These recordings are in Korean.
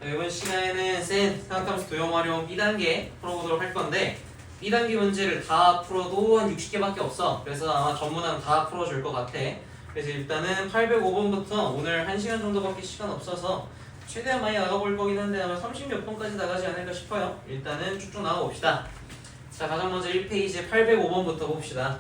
이번 시간에는 센 삼각함수 도형 활용 B단계 풀어보도록 할 건데 B단계 문제를 다 풀어도 한 60개밖에 없어. 그래서 아마 전문항 다 풀어줄 것 같아. 그래서 일단은 805번부터 오늘 1시간 정도밖에 시간 없어서 최대한 많이 나가볼 거긴 한데 아마 30몇 번까지 나가지 않을까 싶어요. 일단은 쭉쭉 나가봅시다. 자, 가장 먼저 1페이지 805번부터 봅시다.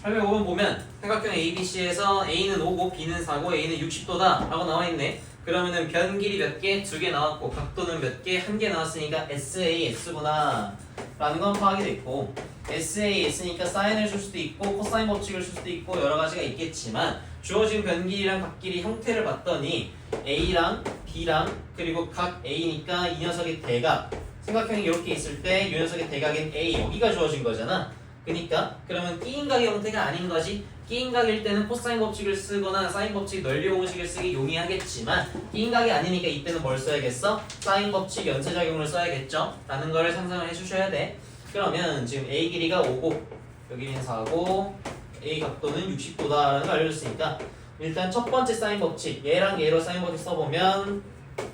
805번 보면 삼각형 ABC에서 A는 5고 B는 4고 A는 60도다 라고 나와있네. 그러면은 변 길이 몇 개? 2개 나왔고 각도는 몇 개? 1개 나왔으니까 SAS구나 라는 건 파악이 됐고, SAS니까 사인을 쓸 수도 있고 코사인 법칙을 쓸 수도 있고 여러 가지가 있겠지만 주어진 변 길이랑 각 길이 형태를 봤더니 A랑 B랑 그리고 각 A니까 이 녀석의 대각, 삼각형이 이렇게 있을 때 이 녀석의 대각인 A 여기가 주어진 거잖아. 그러니까 그러면 끼인각의 형태가 아닌 거지. 끼인각일 때는 코사인 법칙을 쓰거나 사인 법칙 넓이 공식을 쓰기 용이하겠지만 끼인각이 아니니까 이때는 뭘 써야겠어? 사인 법칙 연쇄작용을 써야겠죠? 라는 거를 상상을 해주셔야 돼. 그러면 지금 A 길이가 5고 여기는 4고 A 각도는 60도다라는 걸 알려줬으니까 일단 첫 번째 사인 법칙 얘랑 얘로 사인 법칙 써보면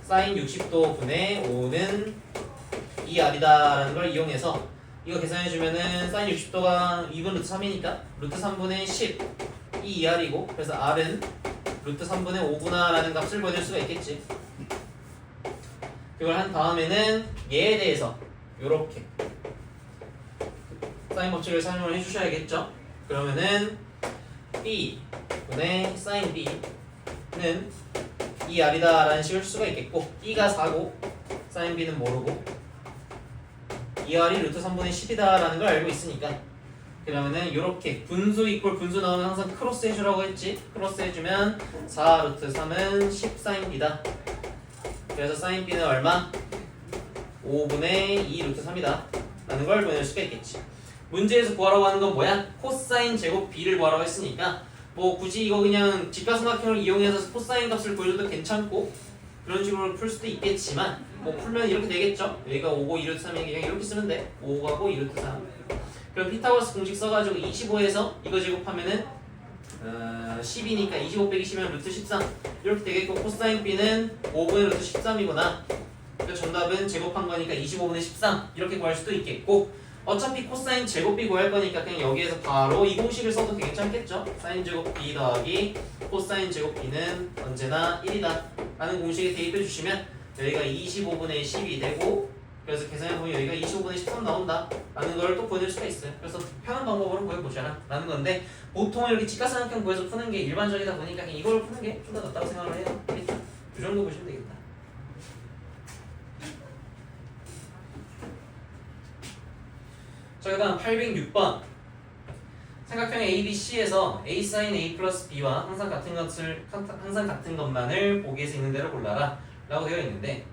사인 60도 분의 5는 2R이다 라는 걸 이용해서 이거 계산해주면은 사인 60도가 2분 루트 3이니까 루트 3분의 10 이 2R이고 그래서 R은 루트 3분의 5구나 라는 값을 보낼 수가 있겠지. 그걸 한 다음에는 얘에 대해서 요렇게 사인 법칙을 사용을 해주셔야겠죠. 그러면은 B 분의 사인 B는 2R이다 라는 식을 쓸 수가 있겠고 B가 4고 사인 B는 모르고 2R이 루트 3분의 10이다 라는 걸 알고 있으니까 그러면은 요렇게 분수 이꼴 분수 나오면 항상 크로스 해주라고 했지. 크로스 해주면 4 루트 3은 10 사인 B다. 그래서 사인 B는 얼마? 5분의 2 루트 3이다 라는 걸 보낼 수가 있겠지. 문제에서 구하라고 하는 건 뭐야? 코사인 제곱 B를 구하라고 했으니까 뭐 굳이 이거 그냥 직각삼각형을 이용해서 코사인 값을 구해줘도 괜찮고 그런 식으로 풀 수도 있겠지만 뭐 풀면 이렇게 되겠죠? 여기가 5고 2루트 3이니까 그냥 이렇게 쓰면 돼. 5하고 2루트 3. 그럼 피타고라스 공식 써가지고 25에서 이거 제곱하면은 10이니까 25 빼기 10이면 루트 13 이렇게 되겠고 코사인 B는 5분의 루트 13이구나. 그러니까 정답은 제곱한 거니까 25분의 13 이렇게 구할 수도 있겠고 어차피 코사인 제곱 B 구할 거니까 그냥 여기에서 바로 이 공식을 써도 괜찮겠죠? 사인 제곱 B 더하기 코사인 제곱 B는 언제나 1이다 라는 공식에 대입해 주시면 여기가 25분의 10이 되고 그래서 계산해보면 여기가 25분의 13 나온다 라는 걸 또 보여줄 수가 있어요. 그래서 편한 방법으로 구해보자 라는 건데 보통 이렇게 직각삼각형 구해서 푸는 게 일반적이다 보니까 그냥 이걸 푸는 게 좀 더 낫다고 생각을 해요. 이 정도 보시면 되겠다. 자, 그 다음 806번 삼각형 ABC에서 A sin A 플러스 B와 항상 같은 것만을 보기에서 있는 대로 골라라 라고 되어 있는데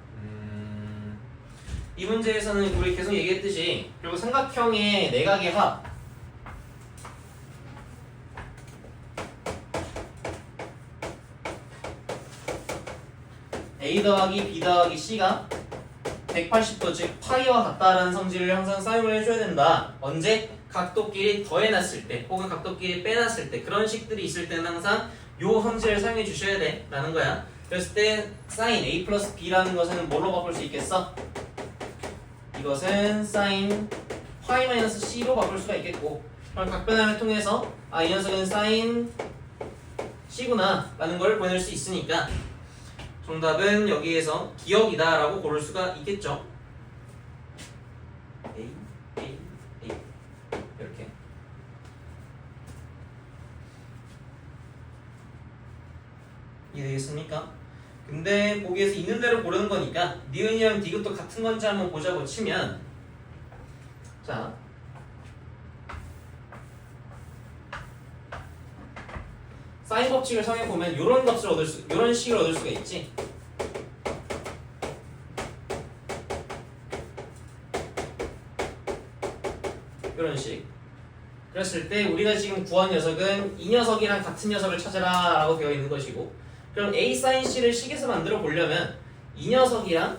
이 문제에서는 우리 계속 얘기했듯이 그리고 삼각형의 내각의 합 A 더하기 B 더하기 C가 180도 즉 파이와 같다라는 성질을 항상 사용을 해줘야 된다. 언제? 각도끼리 더해놨을 때 혹은 각도끼리 빼놨을 때 그런 식들이 있을 때는 항상 요 성질을 사용해 주셔야 돼 라는 거야. 그랬을 때 sin A 플러스 B라는 것은 뭘로 바꿀 수 있겠어? 이것은 sin 파이 마이너스 C로 바꿀 수가 있겠고 그럼 각변환을 통해서 이 녀석은 sin C구나 라는 걸 보낼 수 있으니까 정답은 여기에서 기억이다 라고 고를 수가 있겠죠. A, A, A 이렇게 이해되겠습니까? 근데 보기에서 있는 대로 고르는 거니까 니은이랑 디귿도 같은 건지 한번 보자고 치면 자 사인 법칙을 사용해 보면 이런 값을 이런 식을 얻을 수가 있지. 이런 식. 그랬을 때 우리가 지금 구한 녀석은 이 녀석이랑 같은 녀석을 찾아라 라고 되어 있는 것이고 그럼 A sin C를 식에서 만들어 보려면 이 녀석이랑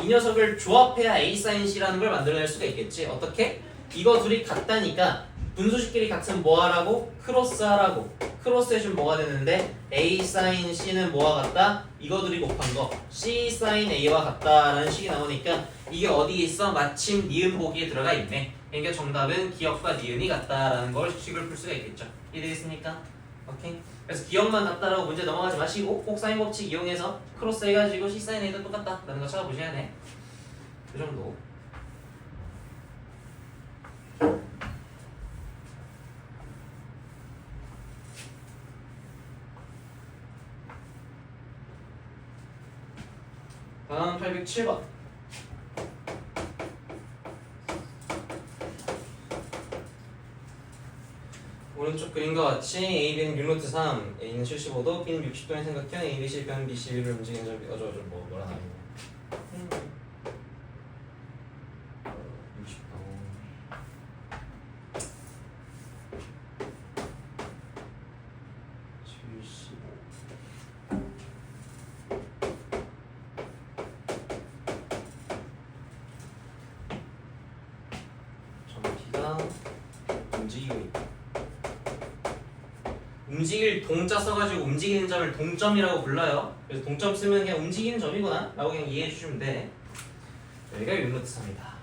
이 녀석을 조합해야 A sin C라는 걸 만들어낼 수가 있겠지. 어떻게? 이거 둘이 같다니까 분수식끼리 같은 뭐 하라고? 크로스 하라고. 크로스 해주면 뭐가 되는데 A 사인 C는 뭐와 같다? 이거들이 곱한 거 C 사인 A와 같다라는 식이 나오니까 이게 어디에 있어? 마침 니은 보기에 들어가 있네. 그러니까 정답은 기억과 니은이 같다라는 걸 식을 풀 수가 있겠죠. 이해되겠습니까? 오케이. 그래서 기억만 같다라고 문제 넘어가지 마시고 꼭 사인 법칙 이용해서 크로스 해가지고 C 사인 A도 똑같다라는 거 찾아보셔야 돼. 그 정도. 다음 807번. 오른쪽 그림과 같이 A, B는 6루트 3, A는 75도, B는 60도인 삼각형, A, B, C, B, C, B를 움직이는 점, 뭐라 나오는 60도. 전기가 움직이고 있다. 움직일 동자 써가지고 움직이는 점을 동점이라고 불러요. 그래서 동점 쓰면 그냥 움직이는 점이구나 라고 그냥 이해해 주시면 돼. 여기가 6루트 3이다.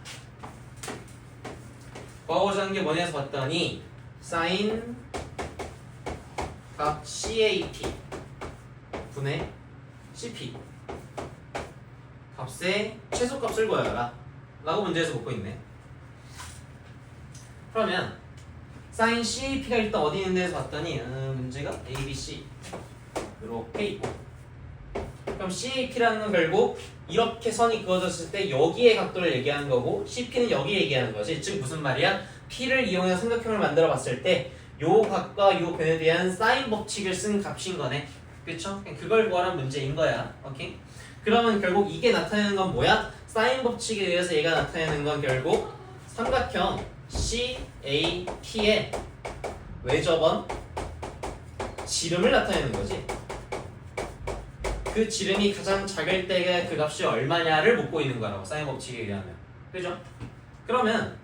구하고자 하는 게 뭐냐 해서 봤더니 사인 각 CAP 분의 CP 값의 최소값을 구하여라 라고 문제에서 묻고 있네. 그러면 사인 CAP가 일단 어디 있는 데서 봤더니 문제가 ABC 이렇게 있고, 그럼 CAP라는 건 결국 이렇게 선이 그어졌을 때 여기의 각도를 얘기하는 거고 CP는 여기 얘기하는 거지. 즉 무슨 말이야? P를 이용해서 삼각형을 만들어 봤을 때 요 각과 요 변에 대한 사인 법칙을 쓴 값인 거네. 그쵸? 그걸 구하라는 문제인 거야. 오케이? 그러면 결국 이게 나타내는 건 뭐야? 사인 법칙에 의해서 얘가 나타내는 건 결국 삼각형 CAP의 외접원 지름을 나타내는 거지. 그 지름이 가장 작을 때가 그 값이 얼마냐를 묻고 있는 거라고, 사인 법칙에 의하면. 그죠? 그러면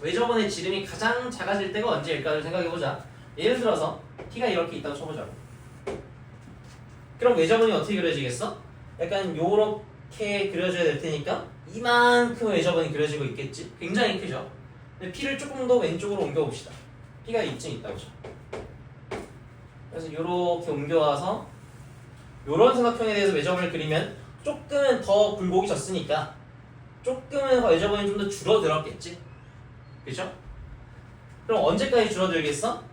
외접원의 지름이 가장 작아질 때가 언제일까를 생각해보자. 예를 들어서 T가 이렇게 있다고 쳐보자고. 그럼 외접원이 어떻게 그려지겠어? 약간 요렇게 그려줘야 될 테니까 이만큼 외접원이 그려지고 있겠지? 굉장히 크죠? 근데 P를 조금 더 왼쪽으로 옮겨봅시다. P가 이쯤 있다고 쳐. 그래서 요렇게 옮겨와서 요런 삼각형에 대해서 외접원을 그리면 조금은 더 굴곡이 졌으니까 조금은 외접원이 좀 더 줄어들었겠지? 그죠? 그럼 언제까지 줄어들겠어?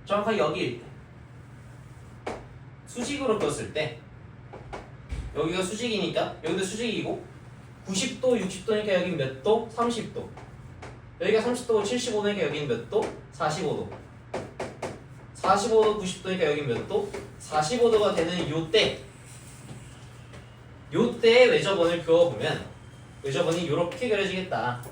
정확하게 여기일 때. 수직으로 그었을 때 여기가 수직이니까 여기도 수직이고 90도, 60도니까 여긴 몇 도? 30도. 여기가 30도고 75도니까 여긴 몇 도? 45도. 45도, 90도니까 여긴 몇 도? 45도가 되는 요때의 외접원을 그어보면 외접원이 이렇게 그려지겠다.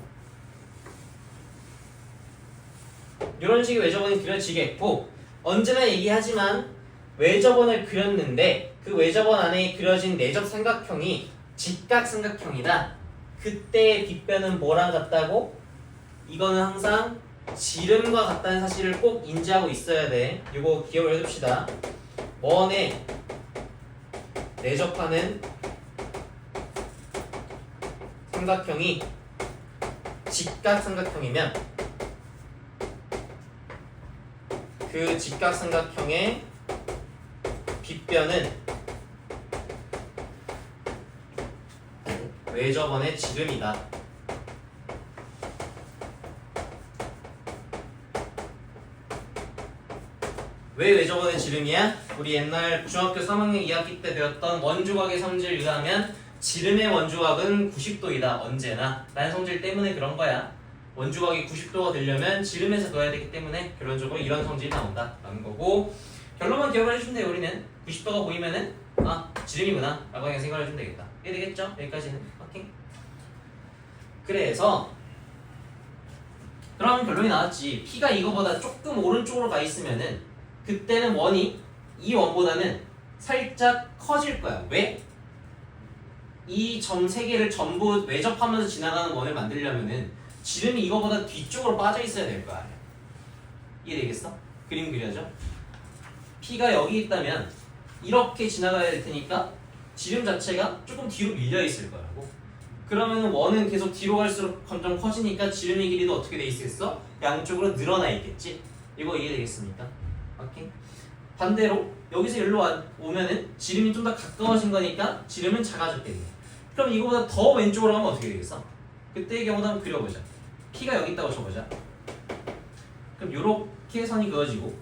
이런 식의 외접원이 그려지겠고, 언제나 얘기하지만 외접원을 그렸는데 그 외접원 안에 그려진 내접 삼각형이 직각삼각형이다. 그때의 빗변은 뭐랑 같다고? 이거는 항상 지름과 같다는 사실을 꼭 인지하고 있어야 돼. 이거 기억을 해둡시다. 원에 내접하는 삼각형이 직각삼각형이면 그 직각삼각형의 빗변은 외접원의 지름이다. 왜 외접원의 지름이야? 우리 옛날 중학교 3학년 2학기 때 배웠던 원주각의 성질에 의하면 지름의 원주각은 90도이다. 언제나. 라는 성질 때문에 그런 거야. 원주각이 90도가 되려면 지름에서 그어야 되기 때문에 결론적으로 이런 성질이 나온다. 라는 거고, 결론만 기억을 해주면 돼요. 우리는 90도가 보이면은 지름이구나 라고 그냥 생각을 해주면 되겠다. 이해되겠죠? 여기까지는. 오케이? 그래서 그럼 결론이 나왔지. P가 이거보다 조금 오른쪽으로 가 있으면은 그때는 원이 이 원보다는 살짝 커질 거야. 왜? 이 점 3개를 전부 외접하면서 지나가는 원을 만들려면은 지름이 이거보다 뒤쪽으로 빠져 있어야 될 거 아니야. 이해되겠어? 그림 그려져? P가 여기 있다면 이렇게 지나가야 될 테니까 지름 자체가 조금 뒤로 밀려 있을 거라고. 그러면 원은 계속 뒤로 갈수록 점점 커지니까 지름의 길이도 어떻게 돼 있겠어? 양쪽으로 늘어나 있겠지? 이거 이해되겠습니까? 오케이? 반대로 여기서 여기로 오면은 지름이 좀 더 가까워진 거니까 지름은 작아졌겠네. 그럼 이거보다 더 왼쪽으로 가면 어떻게 되겠어? 그때의 경우도 한번 그려보자. P가 여기 있다고 쳐보자. 그럼 요렇게 선이 그어지고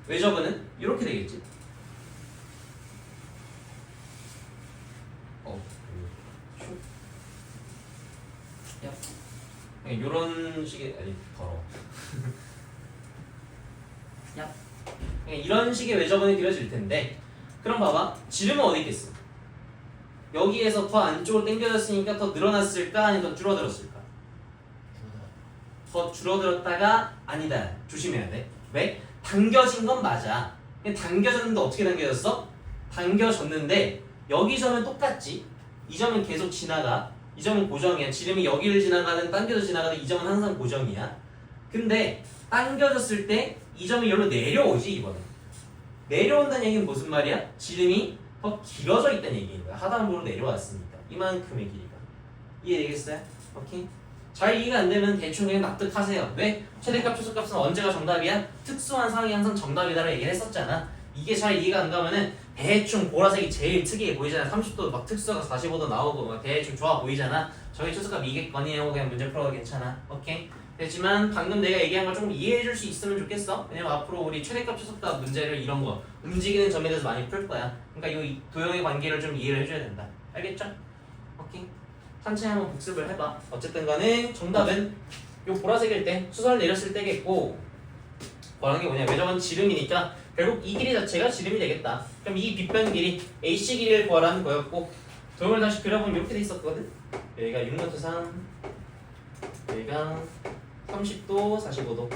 외접은 이렇게 되겠지? 이런 식의 아니 더러워. 야. 이런 식의 외접원이 그려질 텐데 그럼 봐봐 지름은 어디 있겠어? 여기에서 더 안쪽으로 당겨졌으니까 더 늘어났을까 아니면 더 줄어들었을까? 더 줄어들었다가 아니다. 조심해야 돼. 왜? 당겨진 건 맞아. 당겨졌는데 어떻게 당겨졌어? 당겨졌는데 여기 점은 똑같지. 이 점은 계속 지나가. 이 점은 고정이야. 지름이 여기를 지나가는 당겨져 지나가는 이 점은 항상 고정이야. 근데 당겨졌을 때 이 점이 여기로 내려오지 이번에. 내려온다는 얘기는 무슨 말이야? 지름이 더 길어져 있다는 얘기인 거야. 하단부로 내려왔으니까. 이만큼의 길이가. 이해되겠어요? 오케이? 잘 이해가 안 되면 대충 그냥 납득하세요. 왜? 최대값, 최소값은 언제가 정답이야? 특수한 상황이 항상 정답이다라고 얘기를 했었잖아. 이게 잘 이해가 안 가면은 대충 보라색이 제일 특이해 보이잖아. 30도 막 특수가 45도 나오고 막 대충 좋아 보이잖아. 저기 최소값 이겠거니 하고 그냥 문제 풀어도 괜찮아. 오케이? 됐지만 방금 내가 얘기한 걸 좀 이해해줄 수 있으면 좋겠어. 왜냐면 앞으로 우리 최대값, 최소값 문제를 이런 거 움직이는 점에 대해서 많이 풀 거야. 그러니까 이 도형의 관계를 좀 이해를 해줘야 된다. 알겠죠? 오케이? 천천히 한번 복습을 해봐. 어쨌든 간에 정답은 요 보라색일 때 수선을 내렸을 때겠고 구하는 게 뭐냐? 외접은 지름이니까 결국 이 길이 자체가 지름이 되겠다. 그럼 이 빗변 길이 AC 길이를 구하라는 거였고 도형을 다시 그려보면 이렇게 돼 있었거든. 여기가 6루트 3 여기가 30도 45도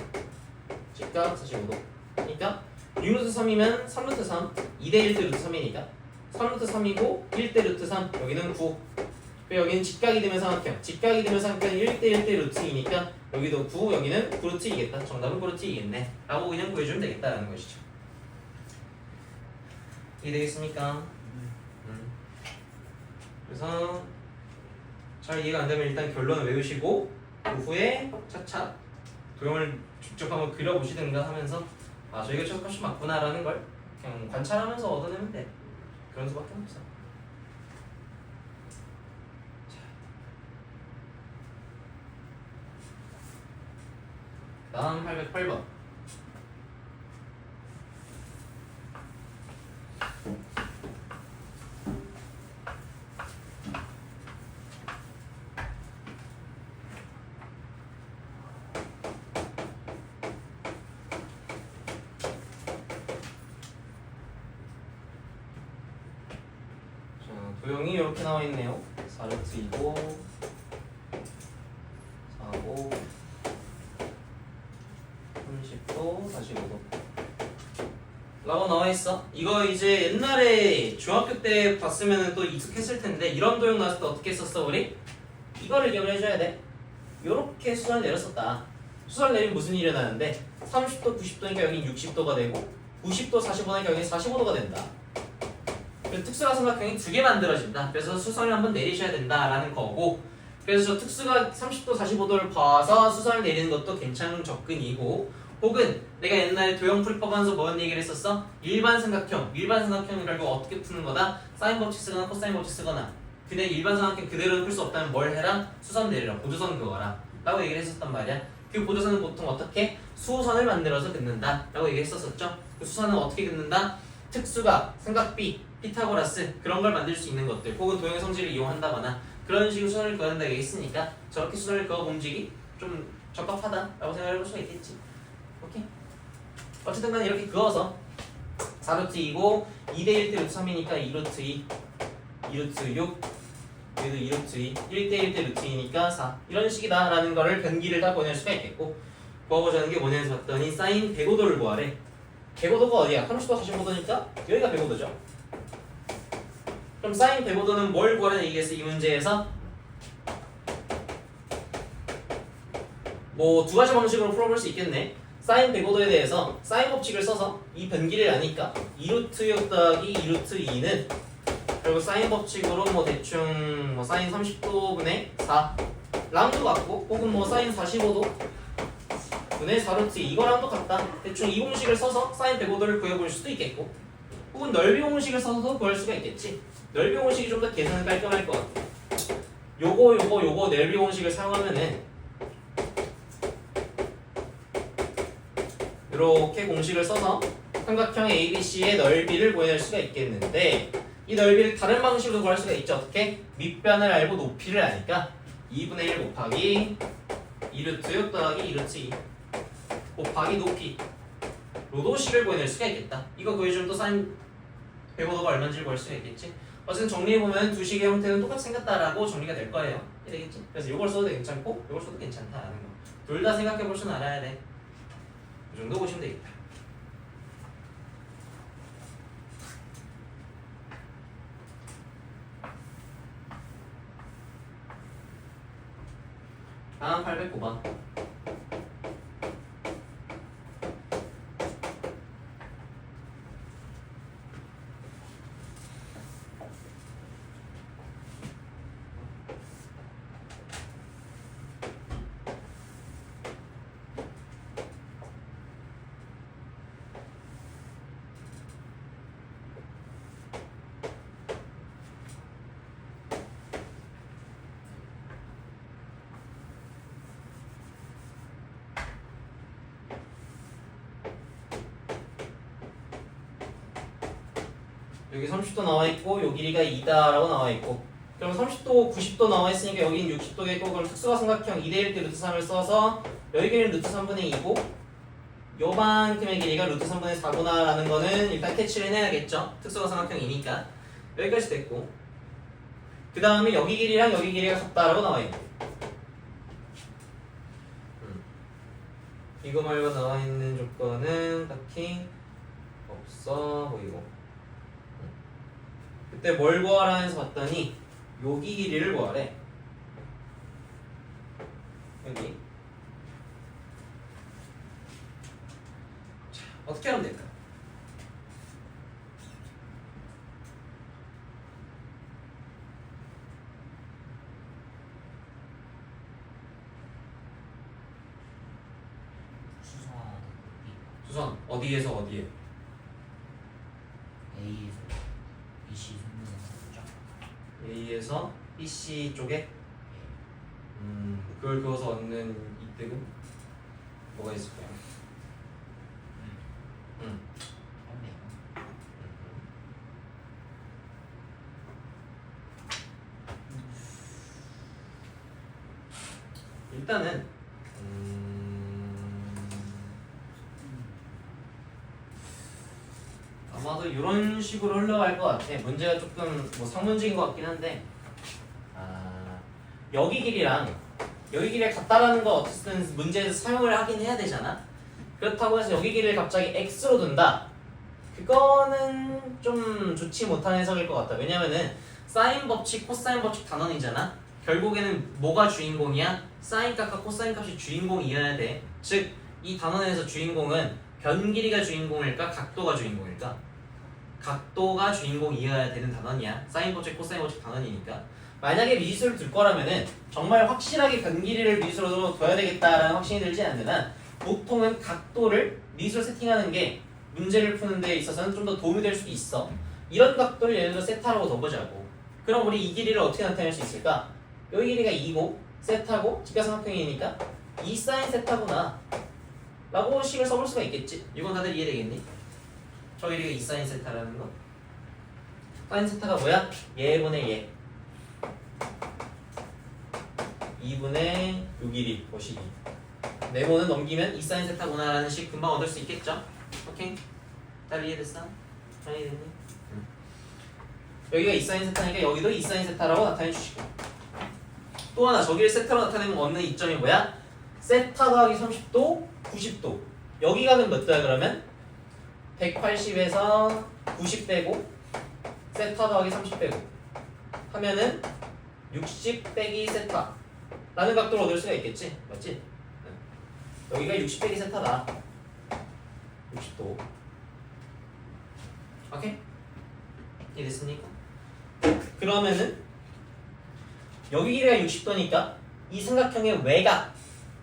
직각 45도 그러니까 6루트 3이면 3루트 3 2대 1대 루트 3이니까 3루트 3이고 1대 루트 3 여기는 9 여기는 직각이 되면 삼각형 직각이 되면 삼각형은 1대 1대 루트이니까 여기도 9 여기는 9루트이겠다. 정답은 9루트이겠네 라고 그냥 구해주면 되겠다라는 것이죠. 이해되겠습니까? 그래서 잘 이해가 안 되면 일단 결론을 외우시고 그 후에 차차 도형을 직접 한번 그려보시든가 하면서 아 저희가 최소값이 맞구나라는 걸 그냥 관찰하면서 얻어내면 돼. 그런 수밖에 없어. 다음 808번. 도형이 이렇게 나와 있네요. 4루트이고 4고 30도 45도 라고 나와 있어. 이거 이제 옛날에 중학교 때 봤으면 또 익숙했을 텐데 이런 도형 나왔을 때 어떻게 했었어 우리? 이거를 기억을 해줘야 돼. 요렇게 수선을 내렸었다. 수선을 내리면 무슨 일이 일어나는데 30도 90도니까 여기 60도가 되고 90도 45도니까 여기 45도가 된다. 특수가 삼각형이 두 개 만들어진다. 그래서 수선을 한번 내리셔야 된다라는 거고 그래서 저 특수가 30도 45도를 봐서 수선을 내리는 것도 괜찮은 접근이고 혹은 내가 옛날에 도형풀이법 하면서 뭔 얘기를 했었어? 일반 삼각형이라고 어떻게 푸는 거다? 사인 법칙 쓰거나 코사인 법칙 쓰거나 근데 일반 삼각형 그대로는 풀 수 없다면 뭘 해라? 수선 내리라. 보조선 그어라 라고 얘기를 했었단 말이야. 그 보조선은 보통 어떻게? 수선을 만들어서 긋는다 라고 얘기했었었죠. 그 수선은 어떻게 긋는다? 특수가, 삼각비, 피타고라스 그런 걸 만들 수 있는 것들 혹은 도형의 성질을 이용한다거나 그런 식으로 수선을 그어낸다고 얘기했으니까 저렇게 수선을 그어 움직이 좀 적합하다라고 생각해볼 수가 있겠지. 오케이? 어쨌든 간에 이렇게 그어서 4루트 2고 2대 1대 루트 3이니까 2루트 2 2루트 6 여기도 2루트 2 1대 1대 루트 2니까 4 이런 식이다 라는 거를 변기를 다 보낼 수가 있겠고 구하고자 하는 게 뭐냐고 봤더니 사인 105도를 구하래. 105도가 어디야? 30도 45도니까 여기가 105도죠. 그럼 사인 105도는 뭘 구하라는 얘기겠어? 이 문제에서 뭐 두 가지 방식으로 풀어볼 수 있겠네. 사인 105도에 대해서 사인 법칙을 써서 이 변기를 아니까 2루트 6 더하기 2루트 2는 결국 사인 법칙으로 뭐 대충 뭐 사인 30도분의 4 랑도 같고 혹은 뭐 사인 45도 분의 4루트 2 이거랑도 같다. 대충 이 공식을 써서 사인 105도를 구해볼 수도 있겠고 혹은 넓이 공식을 써서도 구할 수가 있겠지. 넓이 공식이 좀 더 계산은 깔끔할 것 같아. 요거 넓이 공식을 사용하면은 이렇게 공식을 써서 삼각형 ABC의 넓이를 구해낼 수가 있겠는데 이 넓이를 다른 방식으로 구할 수가 있죠. 어떻게? 밑변을 알고 높이를 아니까 2분의 1 곱하기 2루트 6 더하기 2루트 2 곱하기 높이 로도식을 구해낼 수가 있겠다. 이거 구해주면 또 사인 105도가 얼마인지 구할 수가 있겠지. 어쨌든 정리해보면 두 식의 형태는 똑같이 생겼다라고 정리가 될 거예요. 이렇게 되겠지. 그래서 이걸 써도 괜찮고 이걸 써도 괜찮다라는 거. 둘 다 생각해볼 줄 알아야 돼. 이 정도 보시면 되겠다. 다음 809번. 여기 30도 나와있고 요 길이가 2다라고 나와있고 그럼 30도 90도 나와있으니까 여긴 60도겠고 그럼 특수가 삼각형 2대1 때 루트 3을 써서 여기 길이는 루트 3분의 2고 요만큼의 길이가 루트 3분의 4구나 라는 거는 일단 캐치를 해야겠죠. 특수가 삼각형이니까 여기까지 됐고 그 다음에 여기 길이랑 여기 길이가 같다라고 나와있고 이거 말고 나와있는 조건은 딱히 없어 보이고 그때 뭘 구하라 해서 봤더니 여기 길이를 구하래. 여기. 자, 어떻게 하면 될까? 수선 어디에서 어디에? A에서 BC 선분해서 A에서 BC 쪽에 그걸 그어서 얻는 이득은 뭐가 있을까요? 일단은 아마도 이런 식으로 흘러갈 것 같아. 문제가 조금 뭐 상문적인 것 같긴 한데 여기 길이랑 여기 길이가 같다라는 거 어쨌든 문제에서 사용을 하긴 해야 되잖아. 그렇다고 해서 여기 길이를 갑자기 x로 둔다. 그거는 좀 좋지 못한 해석일 것 같다. 왜냐면은 사인 법칙, 코사인 법칙 단원이잖아. 결국에는 뭐가 주인공이야? 사인 값과 코사인 값이 주인공이어야 돼. 즉 이 단원에서 주인공은 변 길이가 주인공일까? 각도가 주인공일까? 각도가 주인공이어야 되는 단원이야. 사인 법칙, 코사인 법칙 단원이니까. 만약에 미지수를 둘 거라면은 정말 확실하게 변 길이를 미지수로 둬야 되겠다라는 확신이 들지 않는 한 보통은 각도를 미지수로 세팅하는 게 문제를 푸는 데 있어서는 좀 더 도움이 될 수도 있어. 이런 각도를 예를 들어 세타라고 둬보자고. 그럼 우리 이 길이를 어떻게 나타낼 수 있을까? 여기 길이가 2고 세타고 직각삼각형이니까 2 사인 세타구나 라고 식을 써볼 수가 있겠지. 이건 다들 이해되겠니? 저 길이가 2 사인 세타라는 거. 사인 세타가 뭐야? 얘분의 얘 2분의 요 길이 보시기. 네모는 넘기면 2 사인 세타구나 라는 식 금방 얻을 수 있겠죠? 오케이? 잘 이해됐어? 잘 이해됐니? 여기가 2 사인 세타니까 여기도 2 사인 세타라고 나타내 주시고 또 하나 저기를 세타로 나타내면 얻는 이점이 뭐야? 세타 더하기 30도 90도 여기 가면 몇 도야 그러면? 180에서 90 빼고 세타 더하기 30 빼고 하면은 60 빼기 세타 라는 각도를 얻을 수가 있겠지? 맞지? 여기가 60 빼기 세타다. 60도. 오케이? 이해됐습니까? 그러면은 여기 길이가 60도니까 이 삼각형의 외곽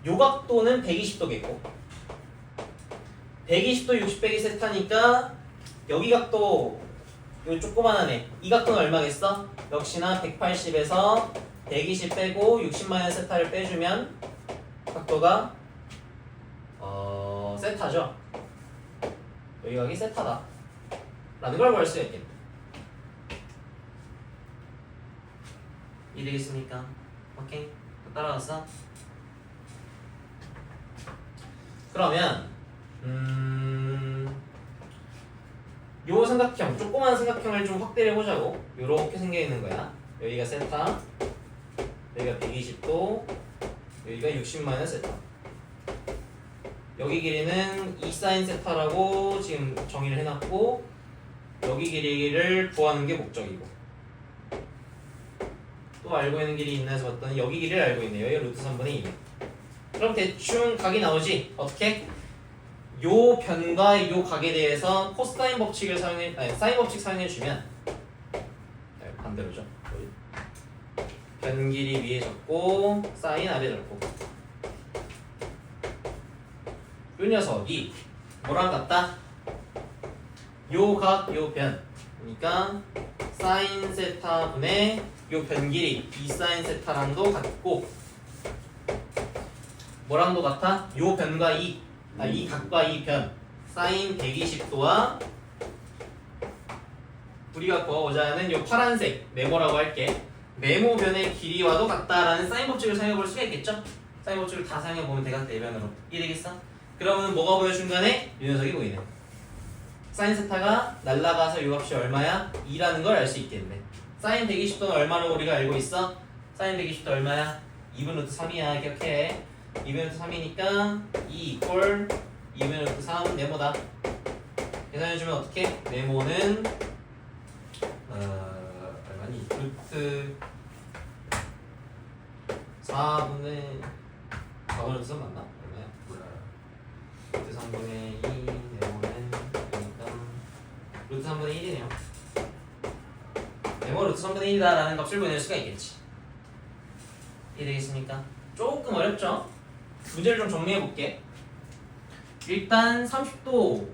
요 각도는 120도겠고 120도 60 빼기 세타니까 여기 각도 요 조그만한 이 각도는 얼마겠어? 역시나 180에서 120 빼고 60 마이너스 세타를 빼주면 각도가 세타죠. 여기 각이 세타다 라는 걸 볼 수 있겠네. 이해되겠습니까? 오케이? 따라갔어? 그러면 요 삼각형, 조그만 삼각형을 좀 확대를 해보자고. 요렇게 생겨있는 거야. 여기가 세타, 여기가 120도, 여기가 60 마이너스 세타. 여기 길이는 2 사인 세타라고 지금 정의를 해놨고 여기 길이를 구하는 게 목적이고 또 알고 있는 길이 있나 해서 봤더니 여기 길이를 알고 있네요. 여기가 루트 3분의 2. 그럼 대충 각이 나오지? 어떻게? 요 변과 요 각에 대해서 코사인 법칙을 사인 법칙 사용해주면 반대로죠. 변 길이 위에 적고 사인 아래 적고 요 녀석이 뭐랑 같다? 요 각, 요 변. 그러니까 사인 세타 분의 요 변 길이 2 사인 세타랑도 같고 뭐랑도 같아? 요 변과 이 각과 이 변 사인 120도와 우리가 구하고자 하는 요 파란색 네모라고 할게. 네모 변의 길이와도 같다라는 사인 법칙을 사용해 볼 수가 있겠죠? 사인 법칙을 다 사용해 보면 대각 대변으로 이해되겠어? 그러면 뭐가 보여? 중간에 이 녀석이 보이네. 사인 세타가 날라가서 요 값이 얼마야? 2라는 걸 알 수 있겠네. 사인 120도는 얼마로 우리가 알고 있어? 사인 120도 얼마야? 2분 루트 3이야. 기억해. 2분 루트 3이니까 2 이퀄 2분 루트 3 네모다. 계산해주면 어떻게? 네모는 얼마니? 루트 4분의 4분 루트 3 맞나? 얼마야? 몰라요. 루트 3분의 2 네모는 그러니까 루트 3분의 1이네요. 네모 루트 3분의 1이다 라는 값을 보낼 수가 있겠지. 이해되겠습니까? 조금 어렵죠? 문제를 좀 정리해볼게. 일단 30도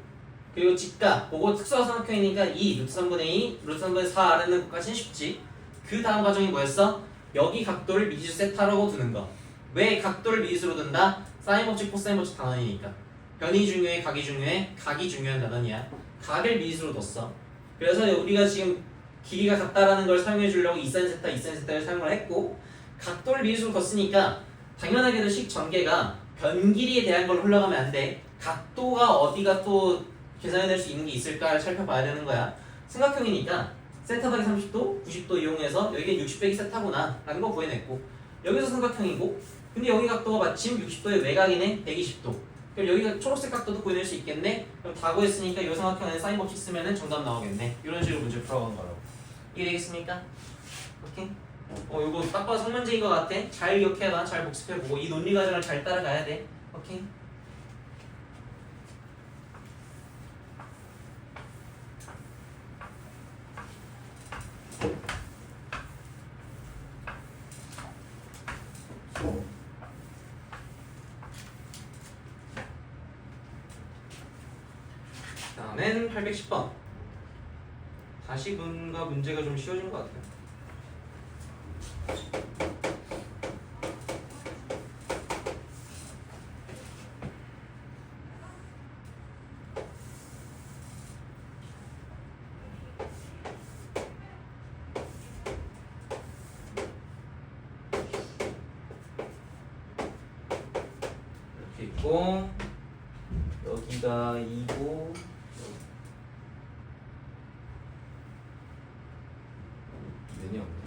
그리고 직각 그거 특수한 삼각형이니까 2 루트 3분의 2 루트 3분의 4 아래는 것까지는 쉽지. 그 다음 과정이 뭐였어? 여기 각도를 미지수 세타라고 두는 거. 왜 각도를 미지수로 둔다? 사인 법칙 코사인 법칙 단원이니까. 변이 중요해 각이 중요해? 각이 중요한 단원이야. 각을 미지수로 뒀어. 그래서 우리가 지금 길이가 같다라는 걸 사용해 주려고 2사인 세타, 2사인 세타를 사용을 했고 각도를 미지수로 뒀으니까 당연하게도 식 전개가 변 길이에 대한 걸로 흘러가면 안 돼. 각도가 어디가 또 계산해낼 수 있는 게 있을까 살펴봐야 되는 거야. 삼각형이니까 세타 더하기 30도, 90도 이용해서 여기가 60 빼기 세타구나 라는 거 구해냈고 여기서 삼각형이고 근데 여기 각도가 마침 60도의 외곽이네 120도. 그럼 여기가 초록색 각도도 구해낼 수 있겠네. 그럼 다 구했으니까 이 삼각형에 사인 법칙 쓰면은 정답 나오겠네. 이런 식으로 문제 풀어간 거라고. 이해되겠습니까? 오케이? 이거 딱 봐도 성문제인 것 같아. 잘 기억해봐. 잘 복습해보고 이 논리 과정을 잘 따라가야 돼. 오케이? 다음엔 810번. 다시 뭔가 문제가 좀 쉬워진 것 같아요. 이렇게 있고 여기가 2고 면이 없네.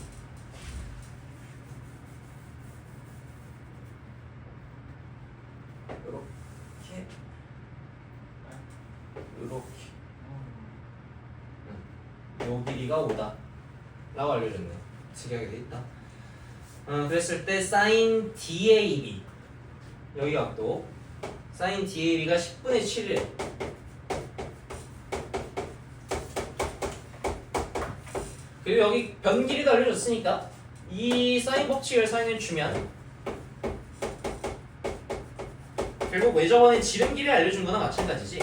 요렇게 요 길이가 5다 라고 알려줬네. 특이하게 돼 있다. 그랬을 때 sin DAB 여기 각도 사인 DAB가 10분의 7이래요. 그리고 여기 변 길이도 알려줬으니까 이 사인 법칙을 사용해 주면 결국 왜 저번에 지름 길이를 알려준 거나 마찬가지지.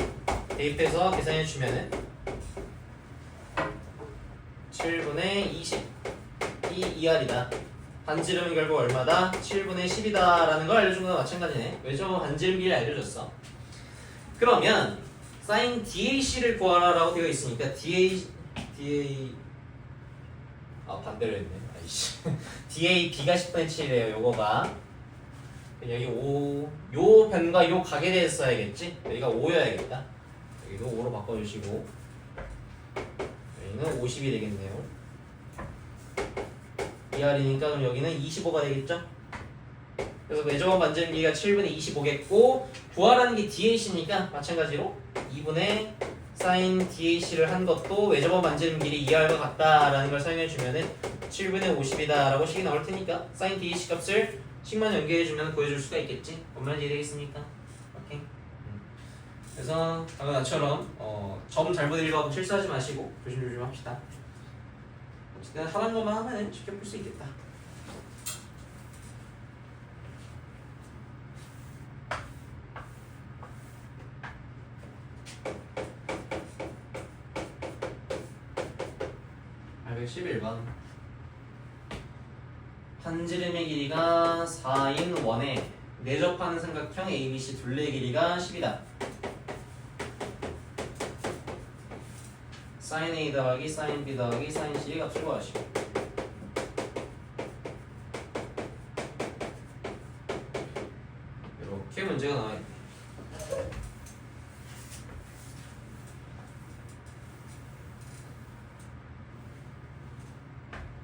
대입해서 계산해 주면은 7분의 20 이 2R이다. 반지름은 결국 얼마다? 7분의 10이다 라는 걸 알려준 거나 마찬가지네. 왜 저번 반지름 길이를 알려줬어? 그러면 사인 DAC를 구하라 라고 되어 있으니까 DA 반대로 했네. 아이씨. DAB가 10분의 7이래요. 요거가 여기 5, 요 변과 요 각에 대해서 써야겠지? 여기가 5여야겠다. 여기도 5로 바꿔주시고 여기는 50이 되겠네요. 2R이니까 그럼 여기는 25가 되겠죠? 그래서 매저번 반지름 길이가 7분의 25겠고 구하라는 게 DAC니까 마찬가지로 2분의 사인 DAC를 한 것도 외접원 반지름 길이 2R과 같다라는 걸 사용해주면은 7분의 50이다 라고 식이 나올 테니까 사인 DAC 값을 식만 연계해주면 구해줄 수가 있겠지. 얼마나 이해되겠습니까? 오케이. 그래서 방금 나처럼 점 잘못 읽어도 실수하지 마시고 조심조심 합시다. 어쨌든 하는 것만 하면 쉽게 풀 수 있겠다. 아, 111번 반지름의 길이가 4인 원에 내접하는 삼각형 ABC 둘레의 길이가 10이다. sin A 더하기 sin B 더하기 sin C의 값을 구하시고 이렇게 문제가 나와있네.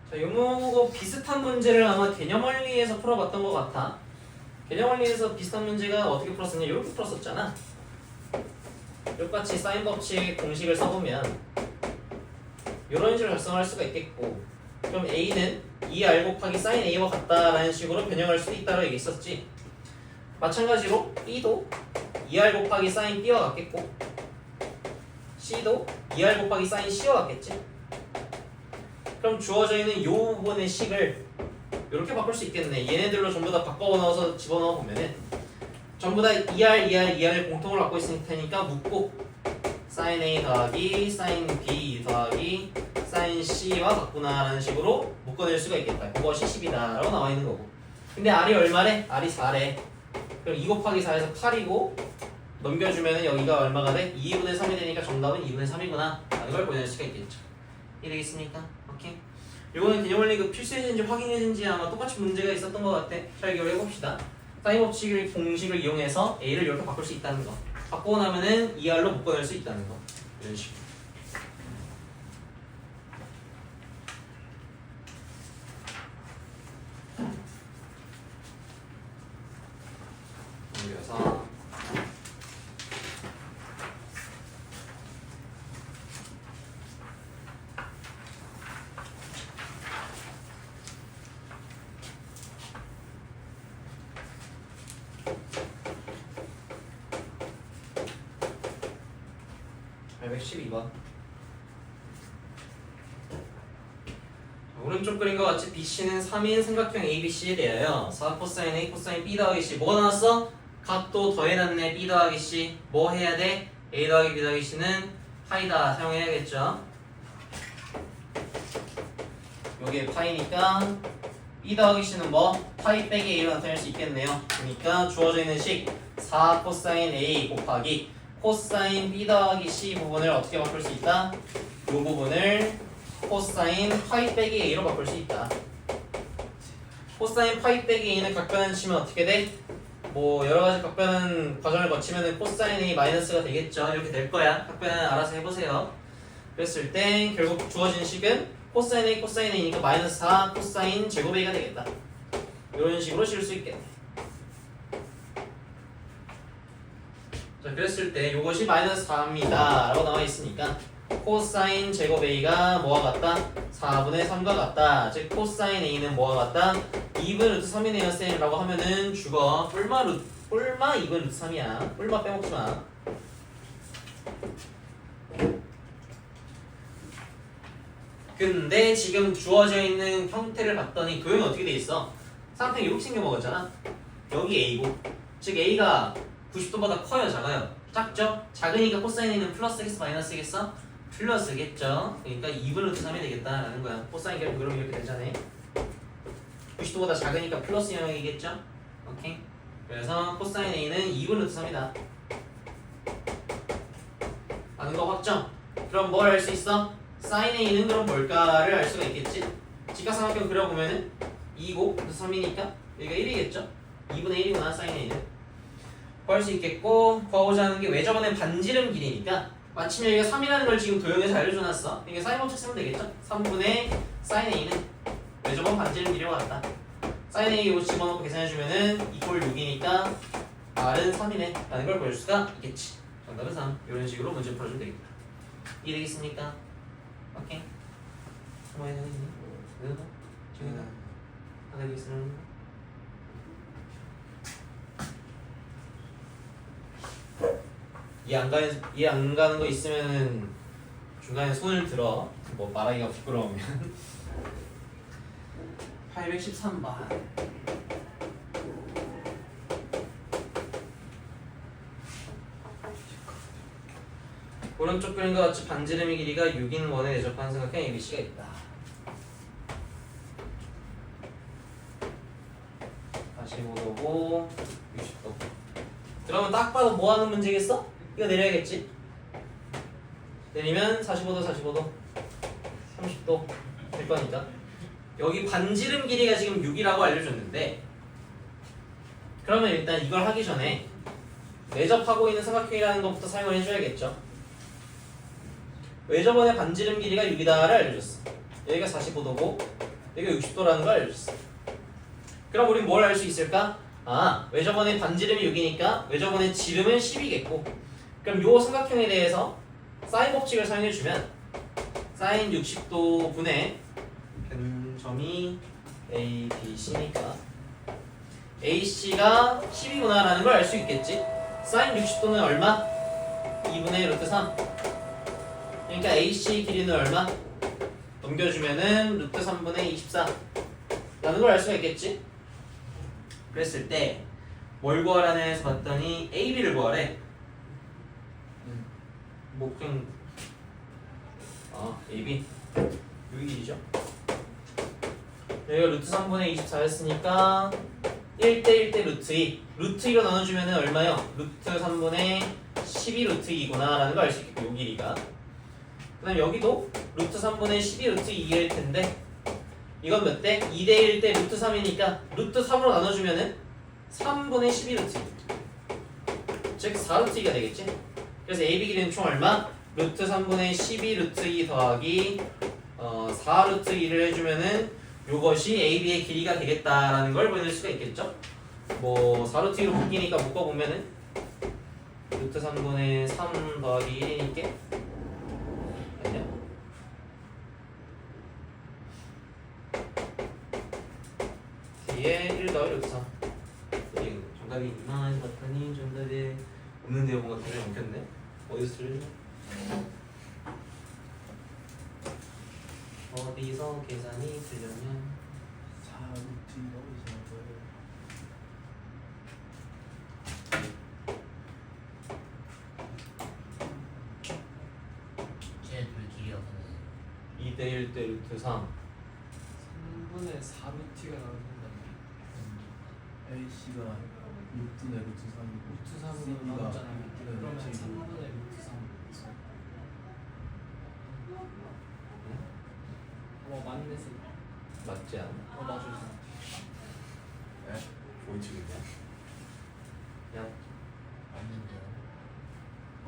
자, 요거 비슷한 문제를 아마 개념원리에서 풀어봤던 것 같아. 개념원리에서 비슷한 문제가 어떻게 풀었었냐? 이렇게 풀었었잖아. 똑같이 사인 법칙 공식을 써보면 이런 식으로 작성할 수가 있겠고, 그럼 A는 2R 곱하기 sin A와 같다라는 식으로 변형할 수도 있다라고 얘기했었지. 마찬가지로 B도 2R 곱하기 sin B와 같겠고 C도 2R 곱하기 sin C와 같겠지. 그럼 주어져 있는 요 부분의 식을 이렇게 바꿀 수 있겠네. 얘네들로 전부 다 바꿔 넣어서 집어넣어 보면은 전부 다 2R 공통을 갖고 있을 테니까 묶고 sin A 더하기 sin B 더하기 sin C와 같구나라는 식으로 묶어낼 수가 있겠다. 그것이 10이다 라고 나와 있는 거고. 근데 R이 얼마래? R이 4래. 그럼 2 곱하기 4에서 8이고 넘겨주면 여기가 얼마가 돼? 2분의 3이 되니까 정답은 2분의 3이구나 라는 걸 보낼 수가 있겠죠. 이해되겠습니까? 오케이. 이거는 개념원리 그 필수해진지 확인해진지 아마 똑같이 문제가 있었던 것 같아. 자, 이걸 해봅시다. 사인 법칙을 공식을 이용해서 A를 이렇게 바꿀 수 있다는 거. 바꾸고 나면은 2R로 묶어낼 수 있다는 거. 이런 식으로. 넘겨서 자, 112번. 오른쪽 그린 것 같이 BC는 3인 삼각형 ABC에 대하여 4 코사인 A 코사인 B 더하기 C 뭐가 나왔어? 각도 더해놨네. B 더하기 C 뭐 해야 돼? A 더하기 B 더하기 C는 파이다 사용해야겠죠. 요게 파이니까 B 더하기 C는 뭐? 파이 빼기 A로 나타낼 수 있겠네요. 그러니까 주어져 있는 식 4 코사인 A 곱하기 코사인 B 더하기 C 부분을 어떻게 바꿀 수 있다? 이 부분을 코사인 파이 빼기 A로 바꿀 수 있다. 코사인 파이 빼기 A는 각변을 치면 어떻게 돼? 뭐 여러가지 각변 과정을 거치면 코사인 A 마이너스가 되겠죠. 이렇게 될 거야. 각변은 알아서 해보세요. 그랬을 때 결국 주어진 식은 코사인 A 코사인 A니까 마이너스 4 코사인 제곱 A가 되겠다. 이런 식으로 칠 수 있겠네. 자, 그랬을 때 이것이 마이너스 4입니다 라고 나와 있으니까 코사인 제곱 A가 뭐와 같다? 4분의 3과 같다. 즉 코사인 A는 뭐와 같다? 2분의 루트 3이네요 쌤 라고 하면은 죽어. 얼마 루트 홀마 2분 루트 3이야. 홀마 빼먹지 마. 근데 지금 주어져 있는 형태를 봤더니 도형이 어떻게 돼 있어? 상태 이렇게 생겨 먹었잖아. 여기 A고, 즉 A가 90도보다 커요, 작아요? 작죠? 작으니까 코사인은 플러스겠어, 마이너스겠어? 플러스겠죠. 그러니까 2분 루트 3이 되겠다라는 거야. 코사인 그래프 그럼 이렇게 되잖아. 90도보다 작으니까 플러스 영역이겠죠? 오케이. 그래서 코사인 A는 2분 루트 3이다. 아는 거 확정. 그럼 뭘 알 수 있어? 사인 A는 그럼 뭘까를 알 수가 있겠지? 직각삼각형 그려보면은 2고 3이니까 여기가 1이겠죠? 2분의 1이구나 사인 A는. 구할 수 있겠고, 구하고자 하는 게 왜 저번에 반지름 길이니까 마침 여기가 3이라는 걸 지금 도형에서 알려줘놨어. 그러니까 사인 법칙 쓰면 되겠죠? 3분의 사인 A는 왜 저번 반지름 길이와 같다. 사인 A 이거 집어넣고 계산해주면은 이꼴 6이니까 R은 3이네 라는 걸 보여줄 수가 있겠지. 정답은 3. 이런 식으로 문제 풀어주면 되겠다. 이해되겠습니까? 오케이. 뭐야 되겠니? 누구? 지금이다. 안 되겠습니까? 이해 안 가는 거 있으면은 중간에 손을 들어. 뭐 말하기가 부끄러우면. 813번. 오른쪽 그림과 같이 반지름의 길이가 6인 원에 대적하는 삼각형 ABC가 있다. 다시 45도고 60도. 그러면 딱 봐도 뭐 하는 문제겠어? 이거 내려야겠지? 내리면 45도 45도 30도 될 거니까. 여기 반지름 길이가 지금 6이라고 알려줬는데, 그러면 일단 이걸 하기 전에 내접하고 있는 삼각형이라는 것부터 사용을 해줘야겠죠. 왜 저번에 반지름 길이가 6이다를 알려줬어. 여기가 45도고 여기가 60도라는 걸 알려줬어. 그럼 우린 뭘 알 수 있을까? 아, 왜 저번에 반지름이 6이니까 왜 저번에 지름은 10이겠고, 그럼 요 삼각형에 대해서 사인 법칙을 사용해주면 사인 60도 분의 점이 A, B, C니까 AC가 10이구나 라는 걸 알 수 있겠지. 사인 60도는 얼마? 2분의 루트 3. 그러니까 AC 길이는 얼마? 넘겨주면은 루트 3분의 24 라는 걸 알 수가 있겠지. 그랬을 때 뭘 구하라는 해서 봤더니 AB를 구하래. 뭐 그냥 AB 여기 길이죠. 여기가 루트 3분의 24였으니까 1대 1대 루트 2. 루트 2로 나눠주면 얼마요? 루트 3분의 12 루트 2구나 라는 걸 알 수 있겠고, 요 길이가. 그 다음 여기도 루트 3분의 12 루트 2일 텐데 이건 몇 대? 2대 1대 루트 3이니까 루트 3으로 나눠주면은 3분의 12 루트 2. 즉 4 루트 2가 되겠지? 그래서 AB 길이는 총 얼마? 루트 3분의 12 루트 2 더하기 4 루트 2를 해주면은 요것이 AB의 길이가 되겠다라는 걸 보여줄 수가 있겠죠? 뭐 4 루트 2로 바뀌니까 묶어보면은 루트 3분의 3 더하기 1이니까 아니야? 뒤에 1 더하기 루트 3. 정답이 있나 봤더니 정답이 없는데요. 뭔가 다시 엉켰네. 어디서 틀렸냐? 어디서 계산이 틀렸냐? 4루트라고 이상한 거예요. 쟤둘 길이가 같네. 2대 1대 루트 3. 3분의 4루트가 나온다면 AC가 루트네 루트 3이고 루트 3으로 C가 나왔잖아요. 루트네 그러면 루트 2고 3분의 루트 3. 맞네. 맞지 않아? 맞아요. 에? 보이치겠냐? 야, 맞는데요. 어?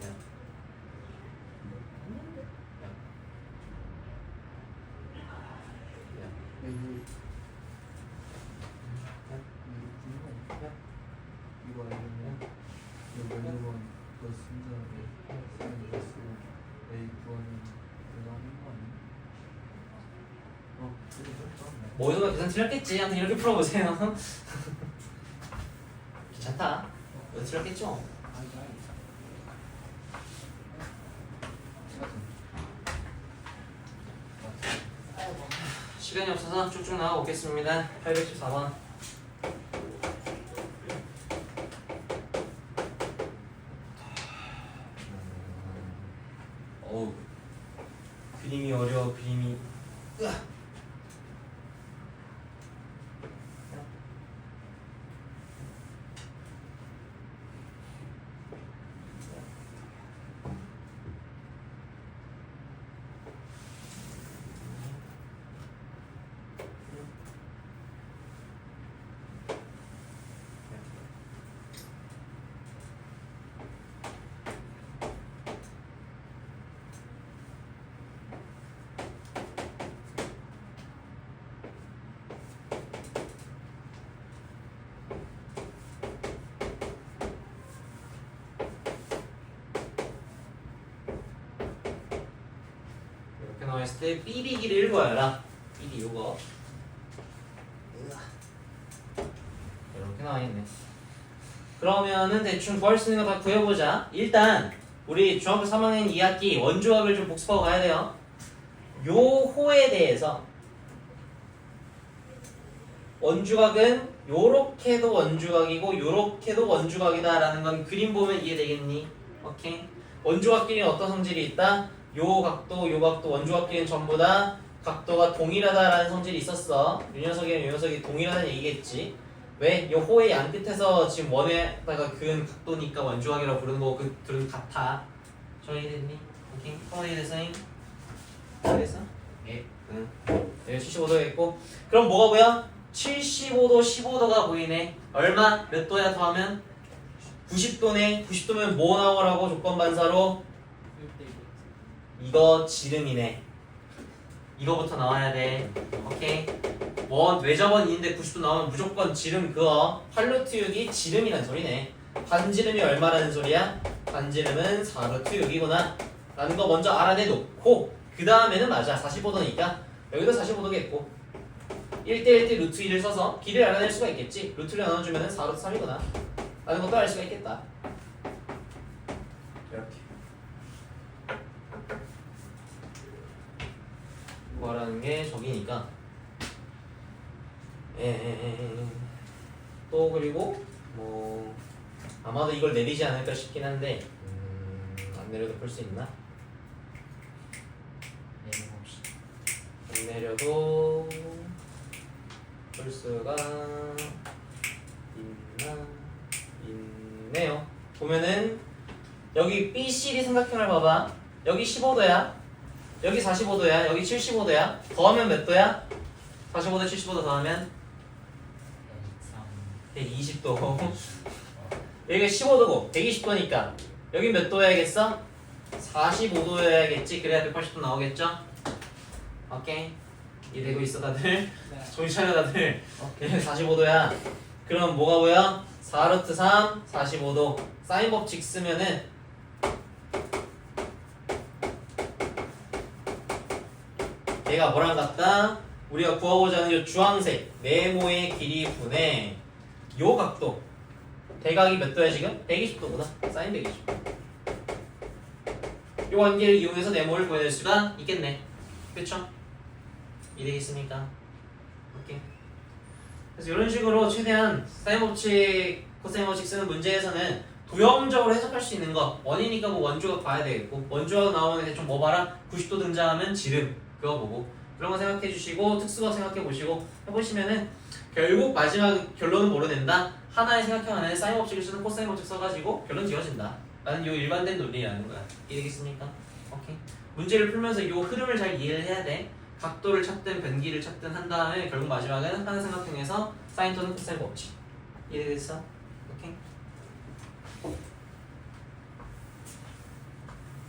야, 야, 이거 야, 이거 알겠네. 이거 매번 그거 쓴 다음에 사인 버스 A 구하는 이거 하는 거 아니야? 뭐에서가 계산 틀렸겠지. 아무튼 이렇게 풀어보세요. 괜찮다. 왜 틀렸겠죠? 시간이 없어서 쭉쭉 나가 보겠습니다. 814번. 어우, 그림이 어려워. 그림이. 으악. 이렇게 나와있을 때 삐비기를 읽어야라. 삐비 요거 이렇게 나와있네. 그러면은 대충 구할 수 있는 거 다 구해보자. 일단 우리 중학교 3학년 2학기 원주학을 좀 복습하고 가야 돼요. 요 호에 대해서 원주각은 요렇게도 원주각이고 요렇게도 원주각이다 라는 건 그림 보면 이해되겠니? 오케이. 원주각끼리는 어떤 성질이 있다? 요 각도 원주각끼리는 전부 다 각도가 동일하다라는 성질이 있었어. 요 녀석이랑 요 녀석이 동일하다는 얘기겠지. 왜? 요 호의 양 끝에서 지금 원에다가 그은 각도니까 원주각이라고 부르는 거고 그 둘은 같아. 정리됐니? 오케이. 폰의 디자인 됐어? 예. 응. 여기 75도겠고 그럼 뭐가 보여? 75도, 15도가 보이네. 얼마? 몇 도야 더하면? 90도네. 90도면 뭐 나오라고 조건 반사로? 이거 지름이네. 이거부터 나와야 돼. 오케이. 외접원 2인데 90도 나오면 무조건 지름 그어. 8루트 6이 지름이란 소리네. 반지름이 얼마라는 소리야? 반지름은 4루트 6이구나 라는 거 먼저 알아내놓고 그 다음에는 맞아. 45도니까 여기도 45도겠고 1대1대 루트 2를 써서 길이를 알아낼 수가 있겠지. 루트를 나눠주면 4루트 3이구나 라는 것도 알 수가 있겠다. 이렇게 구하라는 게 저기니까 또 그리고 뭐 아마도 이걸 내리지 않을까 싶긴 한데 안 내려도 풀 수 있나? 안 내려도 풀 수가 있네요. 보면은 여기 BCD 삼각형을 봐봐. 여기 15도야. 여기 45도야. 여기 75도야. 더하면 몇 도야? 45도 75도 더하면 120도. 여기가 15도고 120도니까 여기 몇 도여야겠어? 45도여야겠지. 그래야 180도 나오겠죠? 오케이. 이해되고 있어 다들? 정신 차려 다들. 오케이. 45도야. 그럼 뭐가 보여? 4루트 3 45도. 사인 법칙 쓰면은 얘가 뭐랑 같다? 우리가 구하고자 하는 이 주황색 네모의 길이 분의 요 각도 대각이 몇 도야 지금? 120도구나. 사인 120도. 요 관계를 이용해서 네모를 구해낼 수가 있겠네. 그쵸? 이해되겠습니까? 오케이. 그래서 이런 식으로 최대한 사인 법칙, 코사인 법칙 쓰는 문제에서는 도형적으로 해석할 수 있는 거. 원이니까 뭐 원주각 봐야 되겠고 원주각 나오면 대충 뭐 봐라? 90도 등장하면 지름 그거 보고 그런 거 생각해 주시고 특수각 생각해 보시고 해보시면은 결국 마지막 결론은 뭐로 낸다? 하나의 생각형 안에 사인 법칙을 쓰는 코사인 법칙 써가지고 결론 지어진다 라는 요 일반된 논리라는 거야. 이해되겠습니까? 오케이. 문제를 풀면서 요 흐름을 잘 이해를 해야 돼. 각도를 찾든 변기를 찾든 한 다음에 결국 마지막에는 하나의 생각형에서 사인 또는 코사인 법칙. 이해되겠어? 오케이.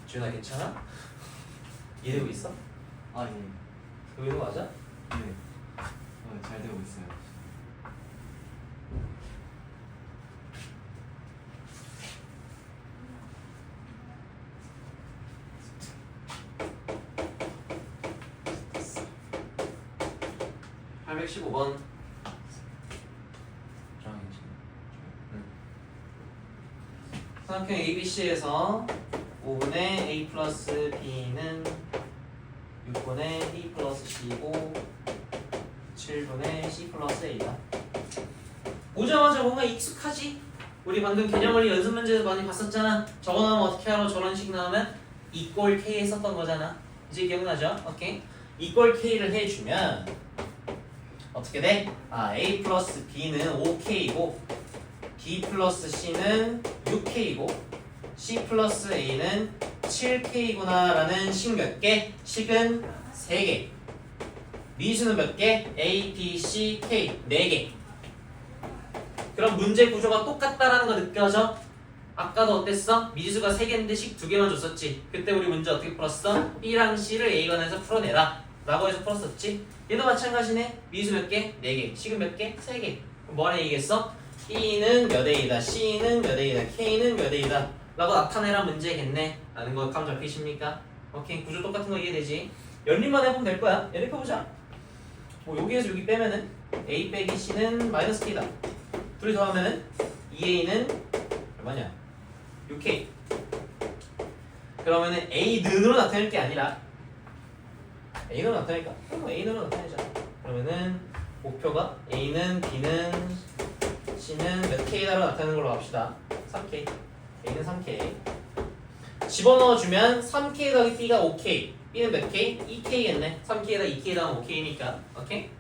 지훈아 괜찮아? 이해되고 있어? 아 예. 이거 맞아? 네. 잘 되고 있어요. 415번. 삼각형 ABC에서 5분의 A 플러스 B는 6분의 B 플러스 C고 7분의 C 플러스 A다. 보자마자 뭔가 익숙하지? 우리 방금 개념원리 연습 문제에서 많이 봤었잖아. 저거 나오면 어떻게 하러 저런 식 나오면 이꼴 K 했었던 거잖아. 이제 기억나죠? 오케이. 이꼴 K를 해주면 어떻게 돼? A 플러스 B는 5K이고 B 플러스 C는 6K이고 C 플러스 A는 7K구나 라는 식 몇 개? 식은 3개. 미수는 몇 개? A, B, C, K 4개. 그럼 문제 구조가 똑같다라는 거 느껴져? 아까도 어땠어? 미수가 3개인데 식 2개만 줬었지. 그때 우리 문제 어떻게 풀었어? B랑 C를 A관에서 풀어내라 라고 해서 풀었었지. 얘도 마찬가지네. 미수 몇 개? 4개. 식은 몇 개? 3개. 그럼 뭐라 얘기했어? B는 몇 A다, C는 몇 A다, K는 몇 A다 라고 나타내라 문제겠네 라는 거 감 잡히십니까? 오케이. 구조 똑같은 거 이해되지? 연립만 해보면 될 거야. 연립해보자. 뭐 여기에서 여기 빼면은 A 빼기 C는 마이너스 K다. 둘이 더하면은 2A는 얼마냐? 6K. 그러면은 A는으로 나타낼 게 아니라 A는으로 나타낼까? 그럼 A는으로 나타내자. 그러면은 목표가 A는 B는 C는 몇 K다로 나타내는 걸로 합시다. 3K. A는 3K. 집어넣어주면 3K 더하기 B가 5K. B는 몇 K? 2K겠네. 3K에다 2K 더하면 5K니까. 오케이?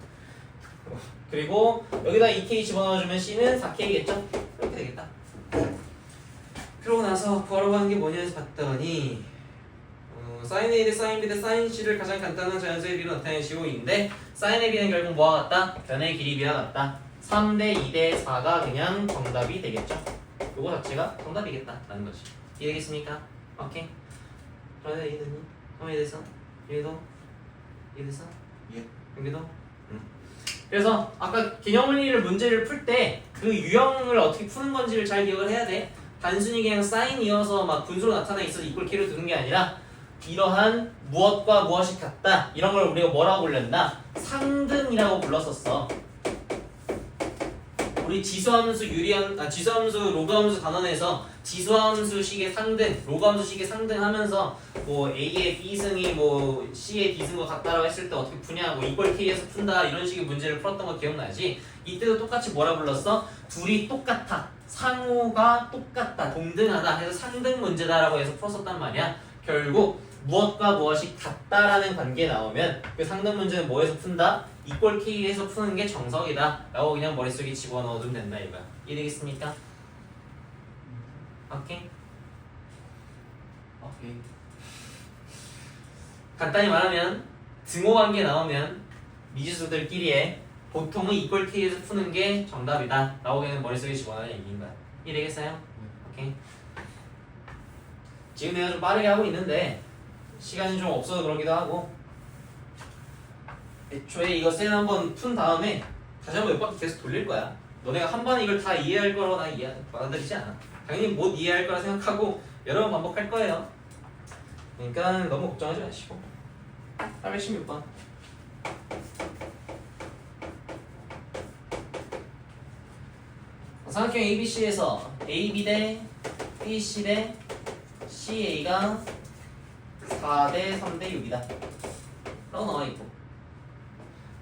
그리고 여기다 2K 집어넣어주면 C는 4K겠죠? 이렇게 되겠다. 그러고 나서 구하라고 하는 게 뭐냐 해서 봤더니 sin A 대 sin B 대 sin C를 가장 간단한 자연수의 B로 나타내는 식인데 sin A, B는 결국 뭐와 같다? 변의 길이 B와 같다. 3대 2대 4가 그냥 정답이 되겠죠. 요거 자체가 정답이겠다 라는 거지. 이해되겠습니까? 오케이. 그러면 이해되니? 그럼 이해돼서? 얘도? 이해돼서? 예. 여기도? 그래서 아까 개념원리를 문제를 풀 때 그 유형을 어떻게 푸는 건지를 잘 기억을 해야 돼. 단순히 그냥 사인이어서 막 분수로 나타나 있어서 이꼴 K를 두는 게 아니라 이러한 무엇과 무엇이 같다 이런 걸 우리가 뭐라고 불렀나? 상등이라고 불렀었어. 우리 지수함수 지수함수 로그함수 단원에서 지수함수식의 상등, 로그함수식의 상등하면서 뭐 A의 B승이 뭐 C의 D승과 같다라고 했을 때 어떻게 푸냐, 뭐 이꼴 K에서 푼다 이런 식의 문제를 풀었던 거 기억나지? 이때도 똑같이 뭐라 불렀어? 둘이 똑같아, 상호가 똑같다, 동등하다 해서 상등 문제다라고 해서 풀었었단 말이야. 결국 무엇과 무엇이 같다라는 관계 나오면 그 상등 문제는 뭐에서 푼다? 이꼴 K에서 푸는 게 정석이다 라고 그냥 머릿속에 집어넣어두면 된다 이거야. 이해되겠습니까? 오케이? 오케이. 간단히 말하면 등호관계 나오면 미지수들끼리의 보통은 이꼴 K에서 푸는 게 정답이다 라고 그냥 머릿속에 집어넣는 얘기인 거야. 이해되겠어요? 오케이? 지금 내가 좀 빠르게 하고 있는데 시간이 좀 없어서 그러기도 하고 애초에 이거 쌤 한번 푼 다음에 다시 한번 몇 바퀴 계속 돌릴 거야. 너네가 한 번에 이걸 다 이해할 거라고 나 받아들이지 않아. 당연히 못 이해할 거라 생각하고 여러 번 반복할 거예요. 그러니까 너무 걱정하지 마시고. 816번. 삼각형 ABC에서 AB 대 BC 대 CA가 4대 3대 6이다. 라고 나와있고